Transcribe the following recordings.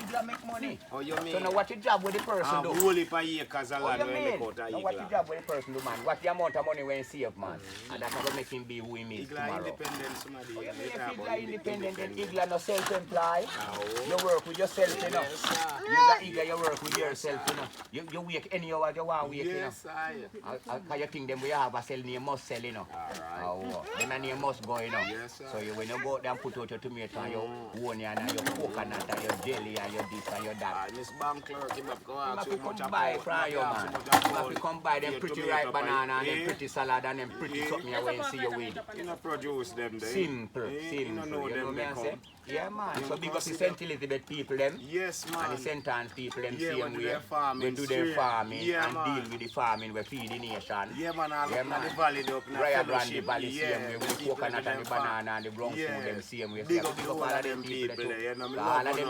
Igla make money. Oh, you mean? So now what your job with the person do? Wholly per acres of land when make out a Now what your Igla. job with the person do, man? What the amount of money when you save, man? And that's going to make him be who he is Igla tomorrow. independent somebody. Oh, you mean if Igla independent, then Igla no self-employed? You work with yourself, you know? Yes, sir. You Igla, you work with yourself, you know? You wake any hour you want to wake, you know? Yes, sir. Because you think them we have a sell name must sell, you know? Alright. Oh, then a name must go, you know? Yes, sir. So when you go out there and put out your tomato and your onion and your coconut and your jelly and your this and your that. Miss Bank clerk, you have to go out You have to come buy from you, man. You have to come buy them pretty ripe banana and them pretty salad and them pretty something you want to see your with. You know produce them there. Simple. You know them what I'm saying? Yeah, man. You So big up the consider- St. Elizabeth people, them. Yes, man. And the St. Anne's people, them Yeah, same when do way. their farming They do their straight. farming Yeah, and man. deal with the farming we feed the nation. Yeah, man, all Yeah, up man. in the valley, up in the Raya Grande fellowship. Valley, same way. With the people coconut and the them banana and the brown food, them same way. Big So up the whole all of of them people too. there, you know, me All love of you them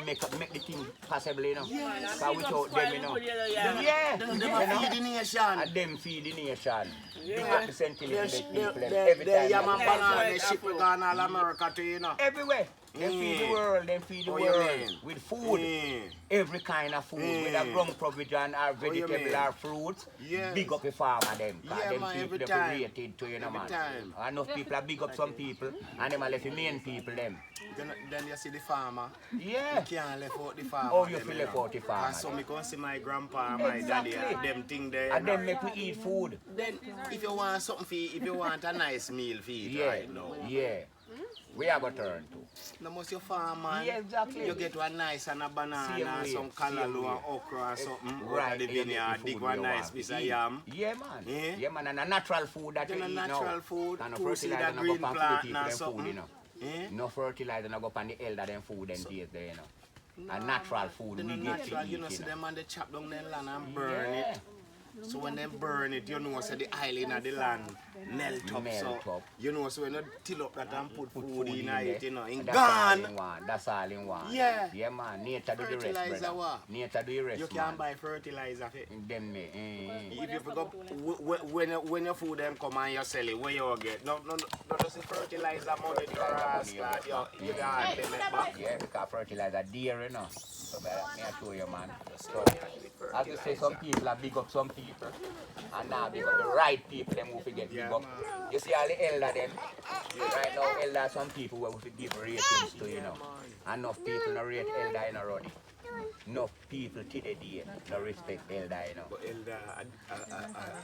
know. make the thing possible, you know. Yes. Because without them, you know. Yeah. Them feed the nation. And them feed the nation. Big up the St. Elizabeth people, them. They Every time. yam and they- banana, they ship it on all America too, you know. Everywhere. They feed the world, they feed the Oh, you world mean? with food. Every kind of food, whether ground provision or vegetable mean? or fruits. Yes. Big up the farmer them. Cause Yeah, them man, people every they be time. rated to, you know, Every man. time. Enough people are big up some people and them are left the main people them. Then you see the farmer. Yeah. You can't left out the farmer. Oh, you them, feel know. left out the farmer. And so me can see my grandpa and my Exactly. daddy and them thing there. And them make we eat food. Then if you want something for if you want a nice meal for it Yeah. right now. Yeah. We have a turn to. No must your farm, man. Yeah, exactly. You get one nice and a banana Same and way, some same cantaloupe way. and okra or something. Right, Out of the you get the vineyard, food dig one you nice want piece to of eat. yam. Yeah, man. Yeah. Yeah, man. And a natural food that Then you a eat natural now. food, And no two seed fertilizer of no green go pan plant people and them food, something. you know. Eh? No fertilizer no go pan the elder them food them days there, you know. A natural food Then we a get natural, to you eat, know, see you know. them and they chop down their land and burn Yeah. it. So when they burn it, you know, so the island of the land melt up. Melt So up. you know, so when you till up that and put food in there. it, you know, in That's all gone. in one. That's all in one. Yeah. Yeah, man. Nature do the rest, Fertilizer brother. what? Nature do the rest, You man. can buy fertilizer for it. Them me. If you pick up when your food them come and you sell it, where you get? No, just the fertilizer money you ask that you can't pay me back. Yeah, because fertilizer dear, you know. So better me I show you, man. So, as you say, some people are big up some people, and now big up the right people them who forget big Yeah, up. man. You see all the elder them. Right now, elder some people who we give ratings to, you know. Enough people no rate elder in already. Enough people today no respect elder, you know. But elder,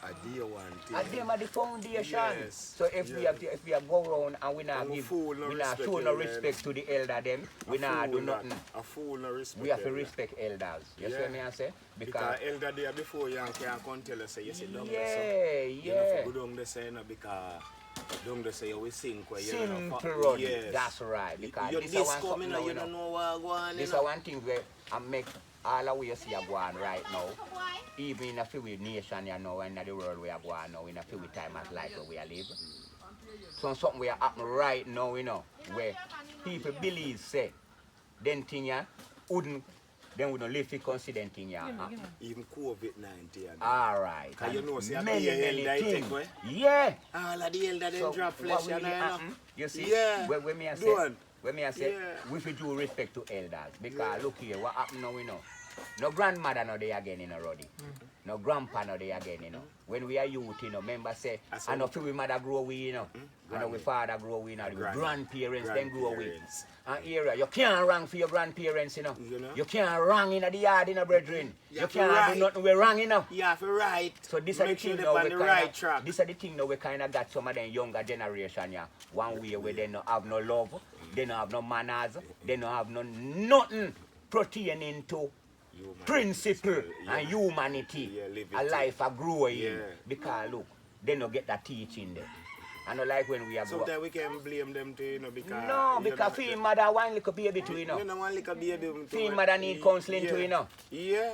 a dear one thing. And them are the foundation. Yes, So if we have go around and we not And we give, fool no we not respect show no elder. respect to the elder them, we not do nothing. A fool no respect. We have to elder. respect elders. You see Yeah. what me I say? Because elder there before you can come tell us say you sit down there. Yeah, You yeah. know, go down there say, you know, because down there say you sink where you know. Simple run. Yes. That's right. Because You this this is one coming, something now, you don't know what go on. This is one thing where I make all of we see are going right now. Even in a few nation, you know, and in the world we are going now, in a few time of life where we are live. So something we are happening right now, you know, where people believe say, then thing ya wouldn't, then we don't live to consider thing ya. Even COVID-19. All right. Because you know, see, many elder things. take away. Yeah. All of the elder So them drop what flesh, we you know. happen, you see, Yeah. when me I say, Go on. when me I say, Yeah. we should do respect to elders. Because look here, what happened now, we know. No grandmother no there again, you know, Roddy. No grandpa no there again, you know. When we are youth, you know, remember say, I know we mother grow we, you know. I know we father grow we, you know. Grandparents then grow we. And here, you can't wrong for your grandparents, you know. You know? You can't wrong in the yard, you know, brethren. You You have to can't right. do nothing we wrong, you know. You have to right. So this is the Make sure thing they're now on we the kind right of, track. this is the thing now we kind of got some of them younger generation, yeah. One way where they don't have no love, they don't have no manners, they don't have no nothing pertaining to principle and humanity. Yeah, live A it. life a growing. Yeah. Because look, they don't get that teaching there. I know like when we are grow up. Sometimes we can blame them too, you know, because... No, you know, because female mother one little baby too, you know. You know, one little baby too. Female mother need counseling too, you know. Yeah.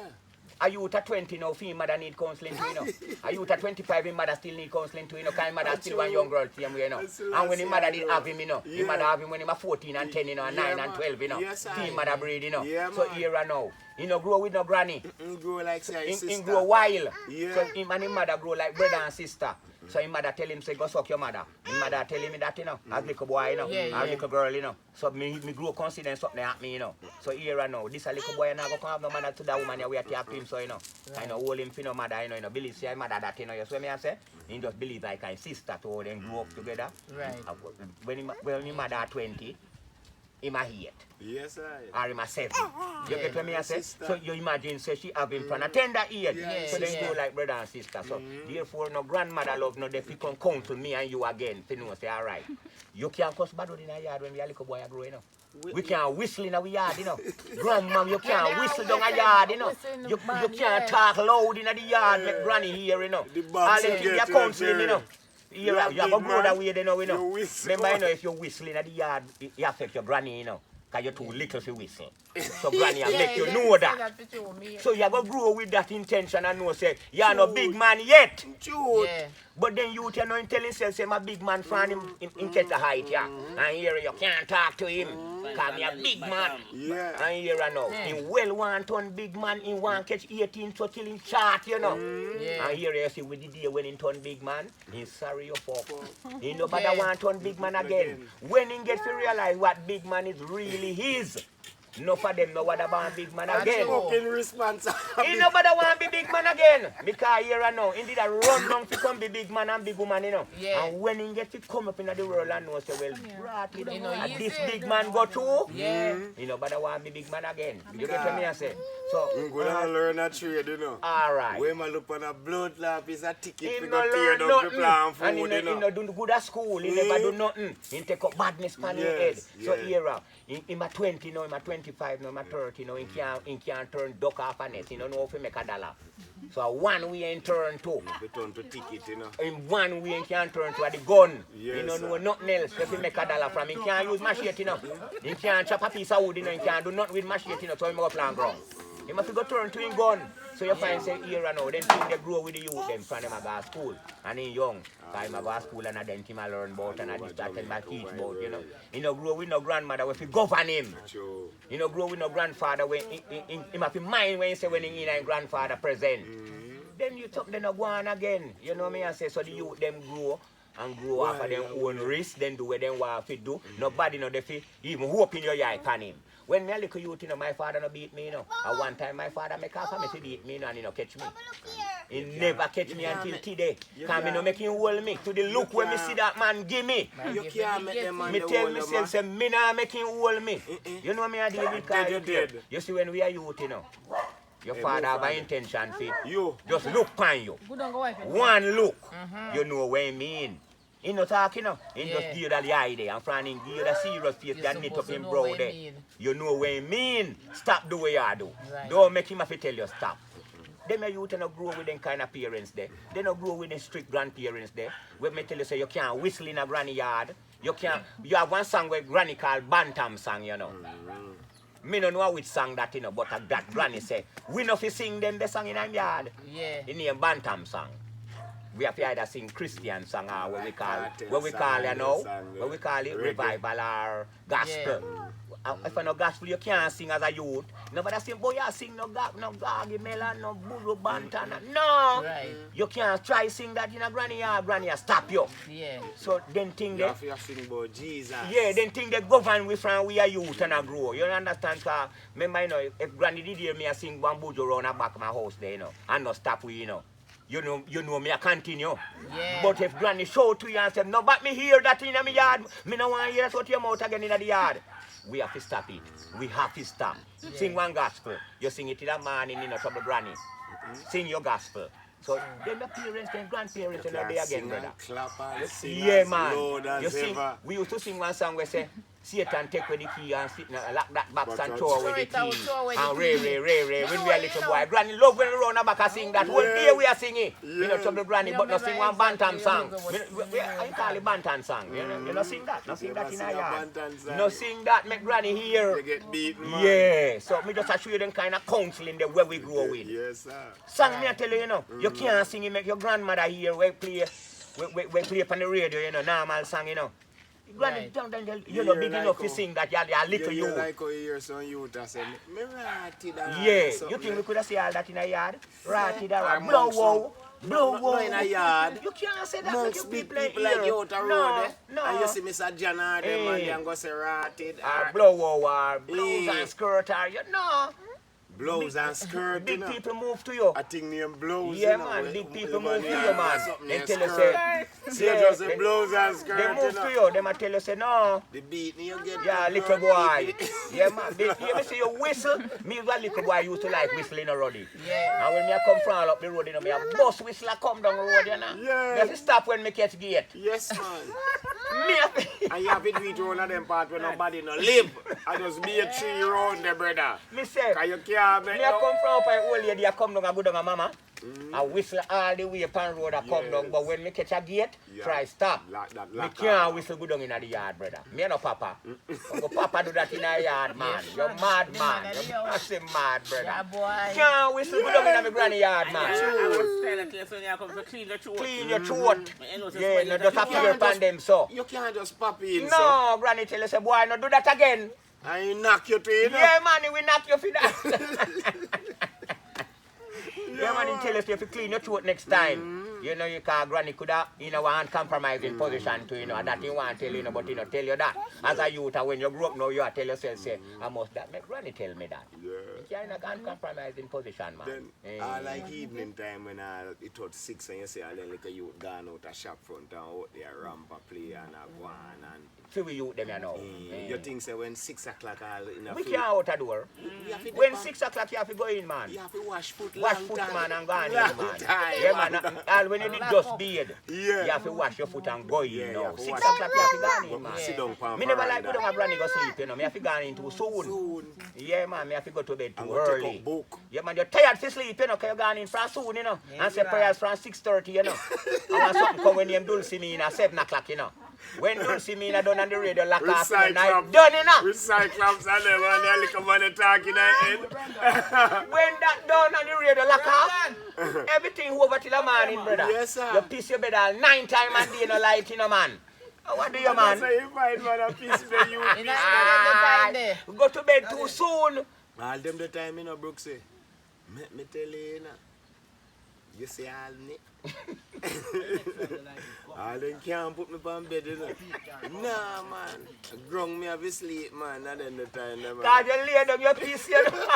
A youth at 20 now, female mother need counseling too, you know. A youth at 25, his mother still need counseling too, you know, because his mother still one young girl same way, you know. And when his mother did have him, you know, his mother have him when he was 14 and 10, you know, and 9 and 12, you know. Yes, female mother breed, you know. Yeah, so man. here and now, he no grow with no granny. Grow like say He sister. grow wild. Yeah. So him and his mother grow like brother and sister. So his mother tell him, say, go suck your mother. His mother tell him that, you know, as little boy, you know, as little girl, you know. So me grow confident something at me, you know. So here and now, this a little boy, and I go come have no mother to that woman, you wait to have him, so, you know. I know, hold him for no mother, you know, believe, say, mother that, you know, you see me I say? He just believe like a sister to all them grow up together. Right. When his mother 20, him a hate. Yes, sir. Or him a 7. You get what me I say? So you imagine, say she have him from a tender age. So they go like brother and sister. So therefore, no grandmother love, no, they come counsel me and you again. To know, say, all right. You can't cuss bad in a yard when we a little boy a grow, you know. We can't whistle in our yard, you know. Grandma, you can't whistle down a yard, you know. You can't talk loud in the yard, make granny hear, you know. All them things you counseling, you know. You have to grow that way, you know. Remember, you know, if you whistle in the yard, it affect your granny, you know. Because you're too little to whistle. So granny will make you know that. So you go grow with that intention and know, say, you're no big man yet. But then you tell no tell himself, say, I'm a big man from him in catch a height, yeah. And here you can't talk to him. Because me a big man. And here I know. He well want turn big man, he want catch 18 so till he chart, you know. And here you see with the day when he turn big man, he's sorry you fuck. He nobody want turn big man again. When he get to realize what big man is really his. No for them no want born big man again. He nobody want be big man again. Because here and now, indeed I run down to come be big man and big woman, you know. And when he get to come up in the world and know, say, well, brat, you know, and this big man go too, he nobody want be big man again. You get what me I say? So, I'm going to learn a trade, you know. Alright. When I look on a blood lamp, is a ticket to go tear down the plant food, and he you know. He no do good at school, he never do nothing. He take up badness on his head. So here, in my 20 now, in my 25 now, in my 30 now, he can't turn duck off a net. He don't know if he make a dollar. So one way he turn to. He turn to ticket, you know. In one way he can turn to the gun. Yes, he don't know nothing else if he make a dollar from. He can't use machete, you know. He can't chop a piece of wood, you know. He can't do nothing with machete, you know, so he go plant ground. He must go turn to his gun. So you find say here and now, then they grow with the youth them from them go to school. And he young. Because he go to school and then he learn about and this that and teach about, you know. He no grow with no grandmother if he govern him. He no grow with no grandfather when he must be mind when he say when he in a grandfather present. Then you talk them no go on again. You know me I say so the youth them grow and grow off of their own risk, then do what they want to do. Nobody know they even hope in your eye upon him. When me a little youth, you know, my father no beat me, you know. And one time my father make off me to beat me, you know, and he no catch me. He never catch me until today. Because me no make him hold me. To the look when me see that man give me. You can't make them man me tell myself, say, me nah make him hold me. You know me I deal with because you see when we are youth, you know. Your father have an intention for you. Just look upon you. One look, you know what I mean. He no talk, you know. He just give you the eye there. And from him give you the serious face that knit up him brow there. You know what I mean. Stop the way you do. Don't make him have to tell you stop. Them youth no grow with them kind of parents there. They no grow with them strict grandparents there. When me tell you say you can't whistle in a granny yard. You can't. You have one song where granny called Bantam song, you know. Me no know which song that, you know, but that granny say, we no fi sing them the song in our yard. In the Bantam song. We have to either sing Christian song or what we call you know, what we call it, revival or gospel. If you no gospel, you can't sing as a youth. Nobody sing, boy, you sing no gagi melon, no buru bantana. No! You can't try sing that in a granny yard. Granny yard stop you. So then think you have to sing about Jesus. Then think they govern we from we are youth and a grow. You understand? Because remember, you know, if granny did hear me I sing one bujo around the back of my house there, you know, and no stop we, you know. You know me I continue. But if granny show to you and say, no, but me hear that in my yard, me no want to hear that out your mouth again in the yard. We have to stop it. We have to stop. Sing one gospel. You sing it in the morning, you know, trouble granny. Sing your gospel. So then the parents, then grandparents, and they again, brother. Man. You sing, we used to sing one song where say, Satan take with the key and sit lock that box and throw away the key. And ray, when we are little boy. Granny love when we run back and sing that. Whole day we are singing. You know, trouble granny, but not sing one Bantam song. I call it Bantam song. You know, sing that. Not sing that in our yard. No sing that, make granny hear. They get beaten, man. So me just show you them kind of counseling the way we grow with. Yes, sir. Song me I tell you, you know, you can't sing it, make your grandmother hear. We play upon the radio, you know, normal song, you know. Granny, you know, big enough to sing that you're little you. Like how you hear some youth that say, me ratty that. Yeah, you think we could have seen all that in a yard? Ratty that, blow wow. Blow No in a yard. You can't say that Amongst to big people like you out the road, eh? No. And you see Mr. John or them and they go say ratted. Blow wow, blows and skirt or you know. Blows and skirt, Big you know. people move to you. I think name blows, Yeah, you know. man, big people move to you, man. They tell you, say, just say blows and skirt, they move to you, they might tell you, say, no. The beat, you get yeah, little boy. Yeah, man. You ever see you whistle? Me as a little boy used to like whistling already. Yeah. And when me I come from all up the road, you know, me a bus whistle I come down the road, you know. Yeah. Me have to stop when me catch gate. Yes, man. Me have to... And you have to do it one of them parts where nobody no live. I just be a tree round there, brother. Me say, Cause you can't make me I come from up an old lady, I come down and go down a mama. I whistle all the way upon road, I come down. But when me catch a gate, try stop. Me can't whistle go down in the yard, brother. Me no papa. Papa do that in the yard, man. You're mad, man. You're massive mad, brother. Yeah, boy. Can't whistle go down in my granny yard, man. I was telling you, so you come to clean your throat. Clean your throat. Yeah, Yeah, no, just appear upon them, so. You can't just pop in, so. No, granny tell you, say, boy, no do that again. And you knock you to it. Yeah, man, he will knock you for that. Yeah, man, he tell us you have to clean your throat next time. You know, you can't, granny could have, you know, want compromising position to, you know, that you want to tell you, know, but you know, tell you that. As a youth, and when you grow up now, you have to tell yourself, say, I must that. Make granny tell me that. Yeah. You can't compromise in position, man. Then, I like evening time when it was 6 and you see all the little youth gone out a shop front and out there, ramp a play and a go on and... So we youth them, you know. You think say when 6 o'clock all in a We food, can't out the door. When 6 o'clock, you have to go in, man. you have to wash foot Wash long foot, time. man, and go in, Long man. time, Yeah, man. And when you did just beard, Yeah. you have to wash your foot and go in, Yeah, you you know. have to 6 wash o'clock, you have to go in, Go man. sit down for Me never like veranda. go down and granny go sleep, you know. Me have to go in too soon. Soon. Yeah, man, me have to go to bed And too go take early. up book. Yeah, man, you're tired to sleep, you know, because you're going in from soon, you know. And say prayers from 6:30, you know. And something come when you Dulcie at 7 o'clock, you know. When Dulcie done on the radio, lock off, you know, night done, you know. With Cyclops and them and they little money talking their head. When that done on the radio, lock off, everything over till the morning, brother. Yes, sir. You piss your bed all 9 times a day, no light, you know, man. What do you, man? That's how you find man a piece of you. You know, the time there. Go to bed too soon. All them the time, you know, Brooksie. Me tell you, you know. You see all me. All them can't put me on bed, you know. Nah, man. Grung me have to sleep, man. Not then the time, man. Because you lay down your piece, you know.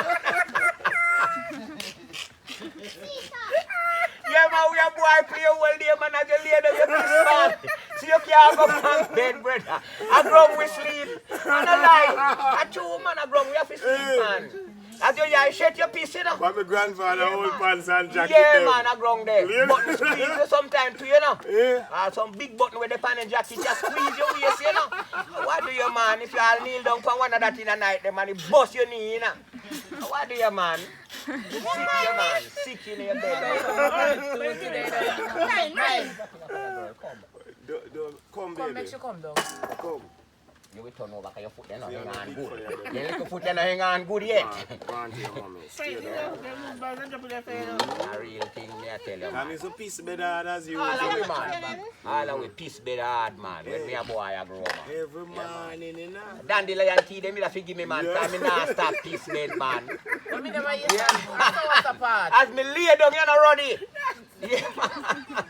Yeah, man, we a boy play all day, man, as you lay down your piece, man. So you can't go from bed, brother. I grown we sleep. Man, I lie. I true, man, I grown we have to sleep, man. As you shut your piece, you know. But my grandfather hold pants and jacket. Yeah, them. man, I grown there. Yeah. Button squeeze you sometime too, you know. Yeah. Some big button with the pan and jacket, just squeeze your waist, you know. What do you, man? If you all kneel down for one of that in the night, the man, he bust your knee, you know. What do you, man? Sick, you, man. Sick in your bed. Come, Come, baby. make sure come down. Come. You will turn over because your foot, you know, hang on good. Your little foot, you know, hang on good yet. Go on to your mommy. Stay Straight, there. A real thing, me I tell you, And man. it's a piece better hard as you. All of we, man. All of we piece bed hard, man. When me a boy, I grow, man. Every morning, you know. Dandelion tea, them will give me, man. Because me not stop piece bed, man. But me never hear what's apart. As me lay down, you know, Roddy. Yeah, man.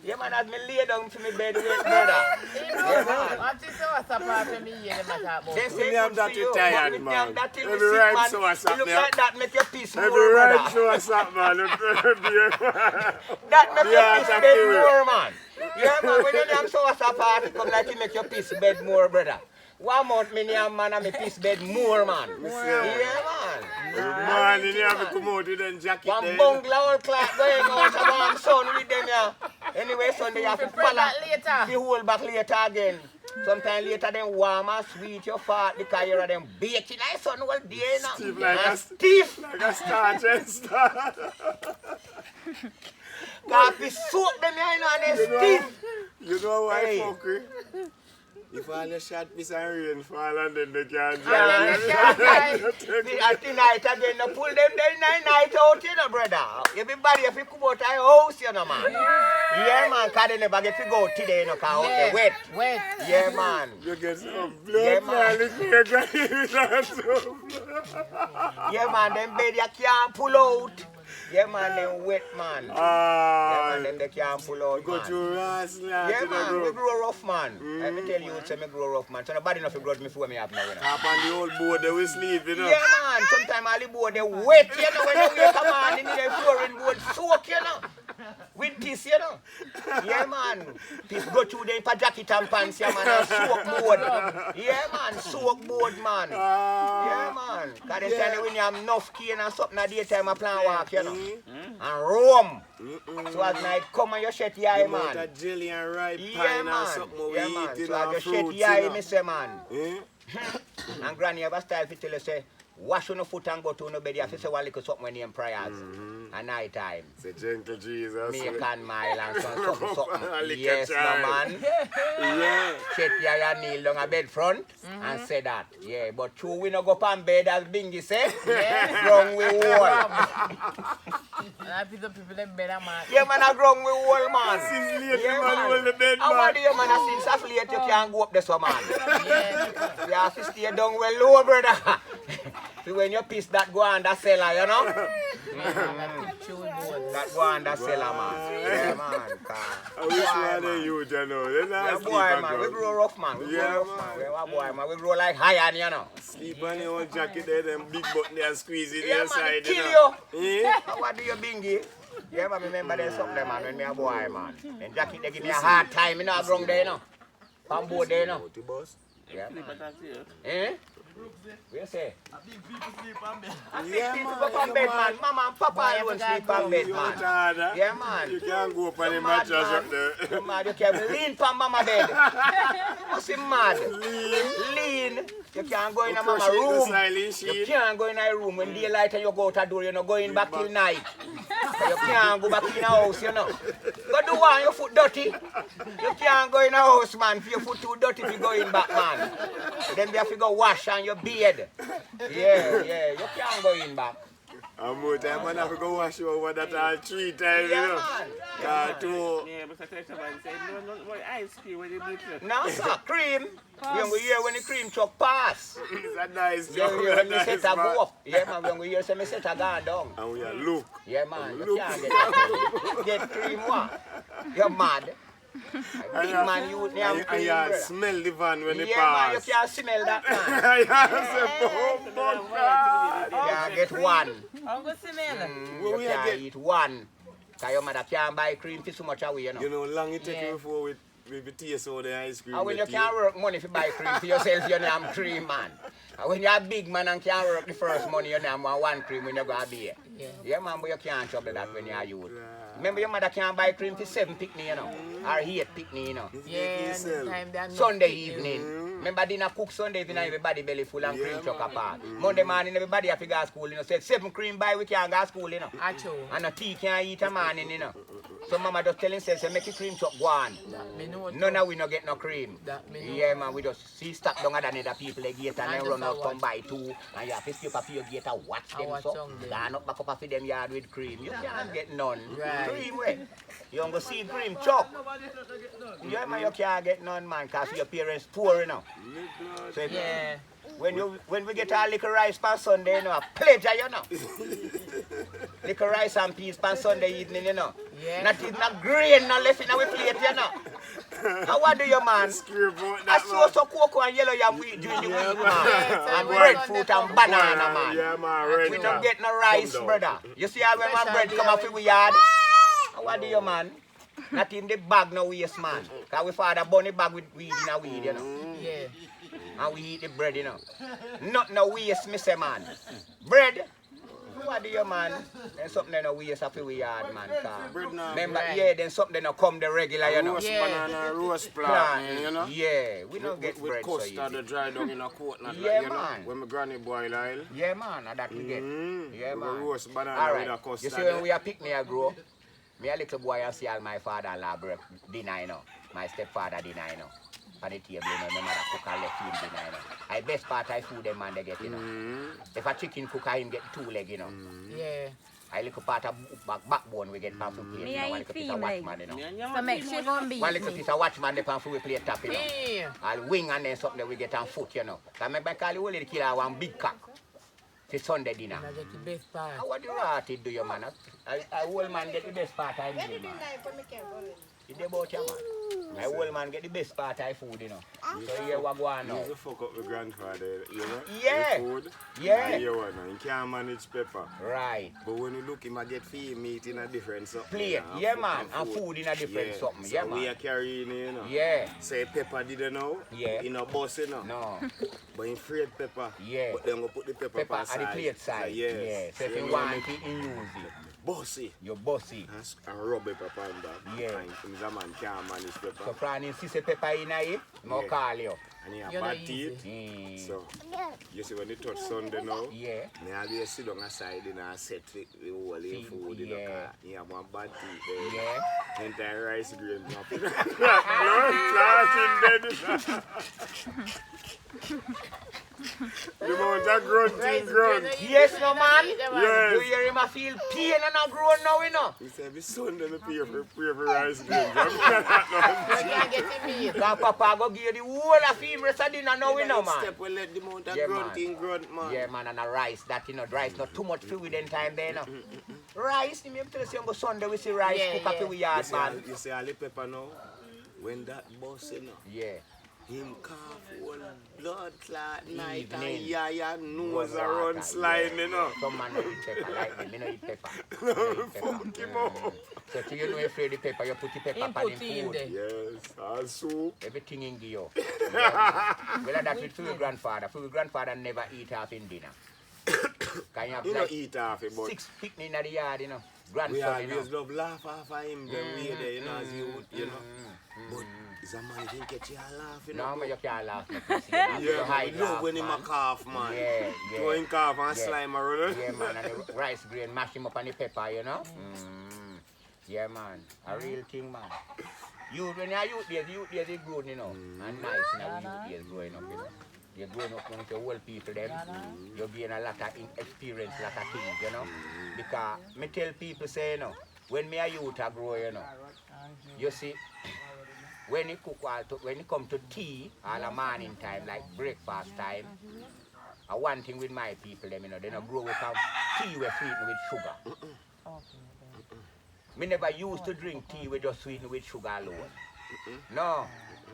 Yeah, man, as me lay down to me bed with brother. Yeah, man. What is what's apart from me here, the matter about? They say Me am good that for you, tired, but man. me that thing Every is sick, rhyme man. so what's It up look there. like that make your peace more, Every right brother. show us up, man. That make Yeah, your peace it's a bed period. more, man. Yeah, man, when you am so what's apart, it come like to make your peace bed more, brother. 1 month, me name man, and me peace bed more, man. Yeah, man. Every morning, you have to come out with them jacket One there. bungalow old clock going out and one son with them, yeah. Anyway, Sunday you have to Spread follow. that later. You hold back later again. Sometimes later them warm and sweet your fart because you're them baking. I son all day now. Stiff like And a- stiff. Like a starch and start. Cause if you soak them, you know, and they You know, stiff. you know why Hey. fuck with? If all the shot piece and rain fall and then they can't Yeah. At the night again, no pull them the night out, you know, brother. Everybody, if you come out of your house, you know, man. Yeah, man, because they never get to go today, you know, because Yeah. they wet. Wet. Yeah, man. You get some Yeah, blood, man. Yeah, man, them bed you can't pull out. Yeah, man, them wet, man. Yeah, man, them they can't pull out, Go man. to Ross, lad. Yeah, man, we grow rough, man. Let me tell you, say me grow rough, man. So nobody enough to grow me before me have now, you know. Up on the old board, they will sleep, you know. Yeah, man. Sometimes all the board they wet, you know, when you wake up, man, in the flooring board soak, you know. With this, you know. Yeah, man. This go through the jacket and pants, yeah, man, and soak board. Yeah, man, soak board, man. Yeah, man. Because they say when you have enough cane and something at daytime, I plan walk, you know. And roam. So as night come and you shut your eye, man. That jelly and ripe Yeah, pine and man. something we Yeah, eat, man. you So know, I just shut fruits, your eye, you me know. say, man. Eh? And granny have a style to tell you, say, wash on the foot and go to no bed. You have to say one little something when you in prayers. At night time. Say gentle Jesus. Me can mile and something. A little Yes, no child. man. Yeah. Shut your eye and kneel down a bed front and say that. Yeah, but true we no go pan bed as Bingy say. Wrong we wall. And I pick up people them better, man. Yeah, man, I wrong we wall, man. Since late, Yeah, man, hold the bed, How man. do you, man? Since after late, you can't go up this one, man. Yeah. You have to stay down well low, brother. So when you piss that go on the cellar, you know? That go on the cellar, man. Yeah, man. I wish one of you, you know. They Yeah, not boy, sleep man. We and grow rough, man. We Yeah, grow rough, man. Yeah, boy, man. We grow like iron, you know. sleep on the old jacket there, them big button there and squeeze it Yeah, man, inside, it kill you you. know. Eh? What do you bingy? Yeah, man, remember there's something, man, when me a boy, man. And Jackie, they give me a hard time, you know, I ground there, you know. On board there, you know. Out the bus. Yeah, Sleep man. at that here. Eh? What you say? Yeah, People man, go on you bed, man. man. Mama and Papa don't sleep on bed, You man. harder. Yeah, man. You can't go up on the You mad, mattress man. up there. You mad, you can't lean from mama bed. What's he mad? Lean. You can't go in a mama room. You can't go in a room when daylight and you go out the door, you know, going back till night. So you can't go back in a house, you know. Go do one, your foot dirty. You can't go in a house, man, if your foot too dirty to go in back, man. Then you have to go wash on your beard. Yeah, you can't go in back. And more time, man, I have to go wash over that all 3 times, you Yeah, know. man. Two. Yeah, but I tell somebody, say, no, ice cream when you do it. No, sir, cream. When we hear when the cream truck pass. It's a nice Yeah, job, we hear when the nice, set a man. go up. Yeah, man, when we hear say me set a gone down. And we are look. Yeah, man, you Look. can't get that. Get cream what? You're mad. Big man, you would have And cream, you brother. smell the van when they Yeah, man, you pass. can't smell that, man. Yeah, You get one. Uncle Simela. You we can't get- eat one. Because your mother can't buy cream for so much away, you know. You know, long it take Yeah. you before we taste all the ice cream. And when they you can't work money to buy cream for yourself, you have cream, man. And when you're a big man and can't work the first money, you have one cream when you go a beer. Yeah, man, but you can't trouble that when you're youth. Remember your mother can't buy cream for 7 picnic, you know, or 8 picnic, you know. Yeah, yourself. the time they are not Sunday eating. evening. Remember dinner cook Sunday evening, everybody belly full and cream Yeah, truck man. apart. Monday morning, everybody have to go to school, you know. Said 7 cream buy, we can't go to school, you know. Acho. And a tea can't eat a morning, you know. So mama just telling say make your cream truck go on. Me know it. None of we no get no cream. That me know. Yeah, man, we just see stuck down at the people they gate and then And run just out a come by too. And you have to skip up your gate and watch And them watch so. on them. Gone up back up for them yard with cream. You can't get none. Right. Cream way. You don't go see cream truck. Yeah, man, you can't get none, man, because your parents poor, you know. So if- Yeah. when we get our liquor rice on Sunday, you know, a pleasure, you know. Liquor rice and peas on Sunday evening, you know. Yeah. Not even a grain no left in our plate, you know. How what do you, man? Scrape out I that, saw man. some cocoa and yellow yam wheat during the week, man. Yeah, And so breadfruit and banana, man. Yeah, man, We right don't get no rice, Come down. brother. You see how when my Special bread come day off in we yard? How what do you, man? Not in the bag no waste, man. Because we father burn the bag with weed in a weed, you know. Yeah. And we eat the bread, you know. Not no waste, me say, man. Bread. What do you, man? Then something no waste of we yard, man. Bread now. Remember, Right. yeah, then something no come the regular, you know. Roast Yeah. banana, roast Plant, plant, you know. yeah, we don't get with bread so custard easy. dry down in a coconut, Yeah, like, you man. know. When my granny boil oil. Yeah, man, and that we get. Yeah, we man. roast banana All with a right. You custard. see, when we are picnic, I grow, me a little boy and see all my father-in-law dinner, you know. My stepfather dinner, you know. on the table, you know, my mother cook and left him dinner, you know. The best part of food them man they get, you know. If a chicken cook, him get 2 legs, you know. Yeah. I little part of backbone we get from food plate, you know. One little piece of watchman, you know. So make sure go beef. One little piece of watchman they from food plate top, you know. Yeah. And wing and then something that we get on foot, you know. So I make my call the whole little killer one big cock. It's Sunday dinner. I get the best part. How what do you want to do, your man? A old man get the best part of him, man. It's about your man. My old man get the best part of food, you know. So here what go on now. You used to fuck up with grandfather, you know? Yeah. The food. Yeah. And you know, he can't manage pepper. Right. But when you look him, I get feed meat in a different something. Plate. Yeah, man. And food in a different something. So Yeah, we are man. carrying it, you know. Yeah. Say pepper didn't know. Yeah. In a bus, you know. No. But in fried pepper. Yeah. But then we put the pepper Pepper on at the side. plate side. So, yes. Yeah. So if So you you want make it, you use it. bossy. You're bossy. And rub the pepper on that. Yeah. And the man can't manage pepper. So Fran insist pepper in it, I'll call you. And he have You're bad not teeth. Mm. So, you see when you touch Sunday now, Yeah. me always sit on a side and I set the whole in food in the Yeah. car. He have one bad teeth there. Yeah. Entire rice grain. Blood clot in dead. The amount of grunt. Yes, no man. Yes. You hear him a feel pain and a grown now, you know. He said, "This Sunday me pay for rice grain." You can't get the meat. Cause Papa go give you the whole of him rest of dinner now, you know, man. Step will let the amount of Yeah, grunt, man. Yeah, man, and a rice, that, you know, rice not too much fluid in time there, you know. Rice, you tell us, on Sunday we see rice Yeah, cook up yeah. the yard, man. You see all the pepper now? When that boss, you know, Yeah. him cough all blood clot night and Evening. yeah, nose Water, around slime, yeah. you know. Some man don't eat pepper like me, me no eat pepper. Me no eat pepper. Fuck him up. So till you know you afraid the pepper, you put the pepper Him on put the it in food. there. Yes, and soup. Everything in you. Yeah. Well, that's with your grandfather. For your grandfather never eat half in dinner. Can you have You like don't eat half it, but 6 picnic in the yard, you know. we Grandson, you know. always love laugh off of him, them way there, you know, as you, you know. But is a man can catch you laughing. No, man, you can't laugh. You Yeah, hide man, love laugh, when him a man. cough, man. Yeah, Throw him cough and Yeah. slime around. Yeah, man, and the rice grain, mash him up on the pepper, you know. Yeah, man, a real thing, man. You, when you're youth days, you grown, you know, and nice, you know, youth days growing up, you know. You're growing up with the old people, them. You gain a lot of experience, lot of things, you know. Because me tell people, say, you know, when me a youth a grow, you know, you see, when you cook, when you come to tea, all the morning time, like breakfast time, one thing with my people, them, you know, they don't grow with tea with sweetened with sugar. Me never used to drink tea with just sweetened with sugar alone. No.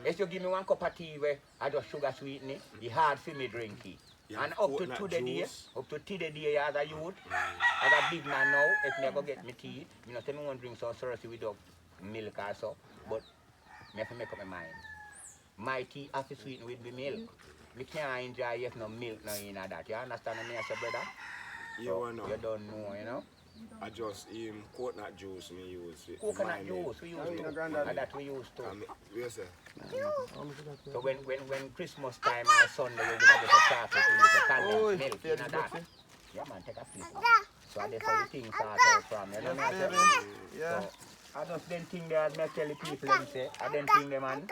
If you give me one cup of tea where I just sugar sweeten it, it's hard for me drink it. Yeah, And up to coconut today, juice. as a youth, as a big man now, if me go get me tea, you know, say me want to drink some syrup without milk or so, but me have to make up my mind. My tea has to sweeten with the milk. Me can't enjoy if no milk no in that. You understand me, I say, brother? You know. You don't know, you know? I just coconut juice me use it. Coconut juice we used to. And that we used to. Yes, sir. So when Christmas time or Sunday we would have a chocolate with the condensed milk, you know that. Yeah man, take a flip. So that's how the things start out from, you know what I'm saying? Yeah. So I just then think that I tell the people them say, I then think them man,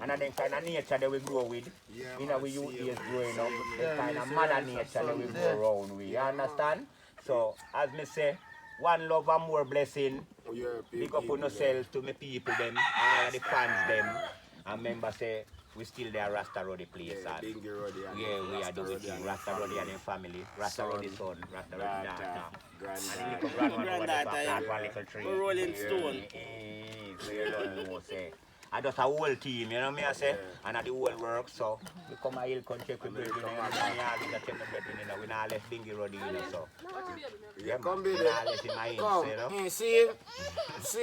and I then kind of nature that we grow with. Yeah, You know, man, we youth see, days man. growing up, the Yeah, kind me of see mother that nature that we some grow there. around with, you understand? So, as me say, one love and more blessing. Oh, yeah, Big up on yourselves to me people them, all the fans them. And remember say, we still there Rasta Road the place. Yeah, And Dingy Roddy and yeah, we are Rasta doing Roddy it. and Rasta Road and the family. Rasta Road the son, Rasta Road the daughter. And the little grandmother over the back, one little tree. Rolling Stone. So you don't know, say. I just a whole team, you know me I say, and I the whole work, so we come a hill country, we build, you know, and we all in the temple, you know, we not left Dingy Road, you know, so. Yeah, Come man, be we there. not left in my Come, hints, you know. see,